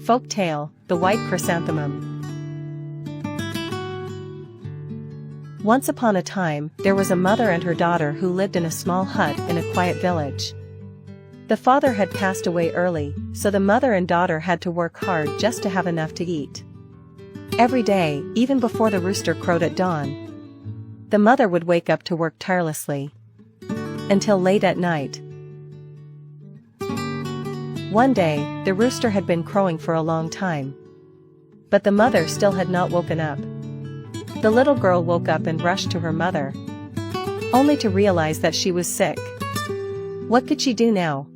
Folk Tale, The White Chrysanthemum. Once upon a time, there was a mother and her daughter who lived in a small hut in a quiet village. The father had passed away early, so the mother and daughter had to work hard just to have enough to eat. Every day, even before the rooster crowed at dawn, the mother would wake up to work tirelessly until late at night. One day, the rooster had been crowing for a long time, but the mother still had not woken up. The little girl woke up and rushed to her mother, only to realize that she was sick. What could she do now?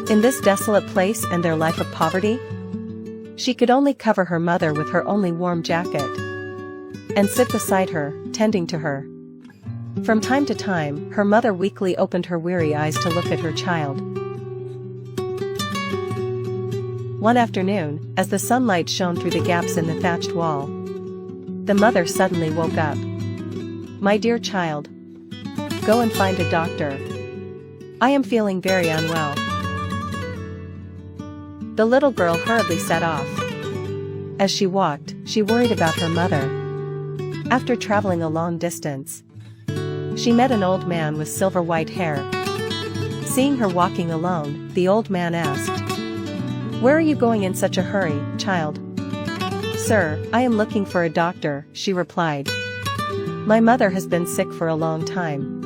In this desolate place and their life of poverty? She could only cover her mother with her only warm jacket and sit beside her, tending to her. From time to time, her mother weakly opened her weary eyes to look at her child. One afternoon, as the sunlight shone through the gaps in the thatched wall, the mother suddenly woke up. "My dear child, go and find a doctor. I am feeling very unwell." The little girl hurriedly set off. As she walked, she worried about her mother. After traveling a long distance, she met an old man with silver white hair. Seeing her walking alone, the old man asked, "Where are you going in such a hurry, child?" "Sir, I am looking for a doctor," she replied. "My mother has been sick for a long time,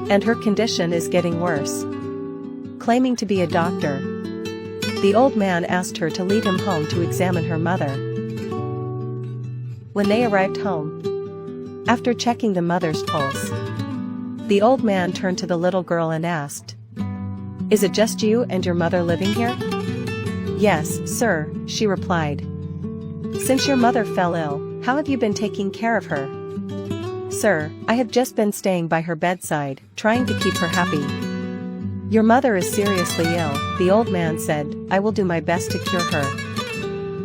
and her condition is getting worse." Claiming to be a doctor, the old man asked her to lead him home to examine her mother. When they arrived home, after checking the mother's pulse, the old man turned to the little girl and asked, "Is it just you and your mother living here?" "Yes, sir," she replied. "Since your mother fell ill, how have you been taking care of her?" "Sir, I have just been staying by her bedside, trying to keep her happy." "Your mother is seriously ill," the old man said. "I will do my best to cure her.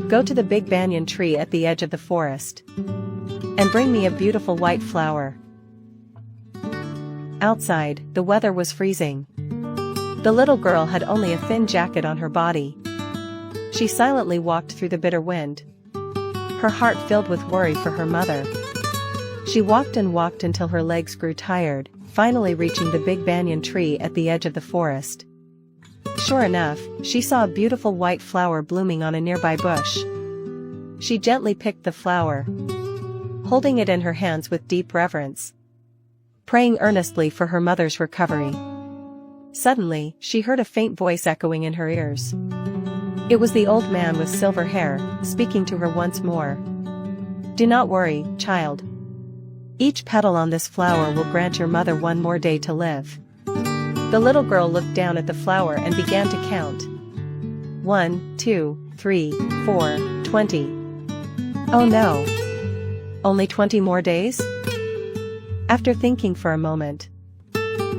Go to the big banyan tree at the edge of the forest and bring me a beautiful white flower." Outside, the weather was freezing. The little girl had only a thin jacket on her body. She silently walked through the bitter wind, her heart filled with worry for her mother. She walked and walked until her legs grew tired, finally reaching the big banyan tree at the edge of the forest. Sure enough, she saw a beautiful white flower blooming on a nearby bush. She gently picked the flower, holding it in her hands with deep reverence, praying earnestly for her mother's recovery. Suddenly, she heard a faint voice echoing in her ears. It was the old man with silver hair, speaking to her once more. "Do not worry, child. Each petal on this flower will grant your mother one more day to live." The little girl looked down at the flower and began to count. 1, 2, 3, 4, 20. Oh no! Only 20 more days? After thinking for a moment,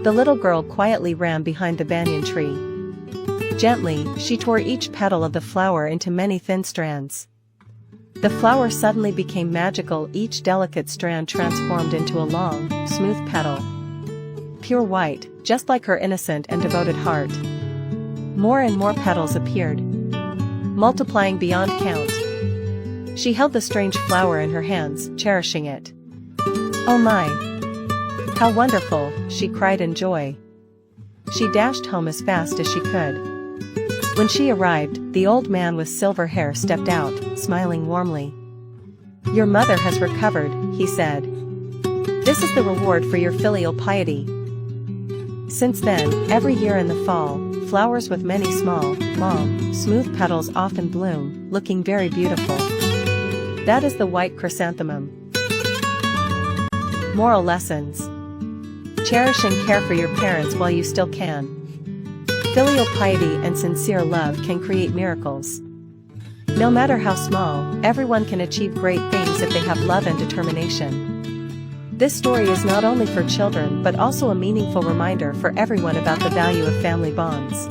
the little girl quietly ran behind the banyan tree. Gently, she tore each petal of the flower into many thin strands. The flower suddenly became magical. Each delicate strand transformed into a long, smooth petal, pure white, just like her innocent and devoted heart. More and more petals appeared, multiplying beyond count. She held the strange flower in her hands, cherishing it. "Oh my! How wonderful!" she cried in joy. She dashed home as fast as she could. When she arrived, the old man with silver hair stepped out, smiling warmly. "Your mother has recovered," he said. "This is the reward for your filial piety." Since then, every year in the fall, flowers with many small, long, smooth petals often bloom, looking very beautiful. That is the white chrysanthemum. Moral lessons. Cherish and care for your parents while you still can. Filial piety and sincere love can create miracles. No matter how small, everyone can achieve great things if they have love and determination. This story is not only for children but also a meaningful reminder for everyone about the value of family bonds.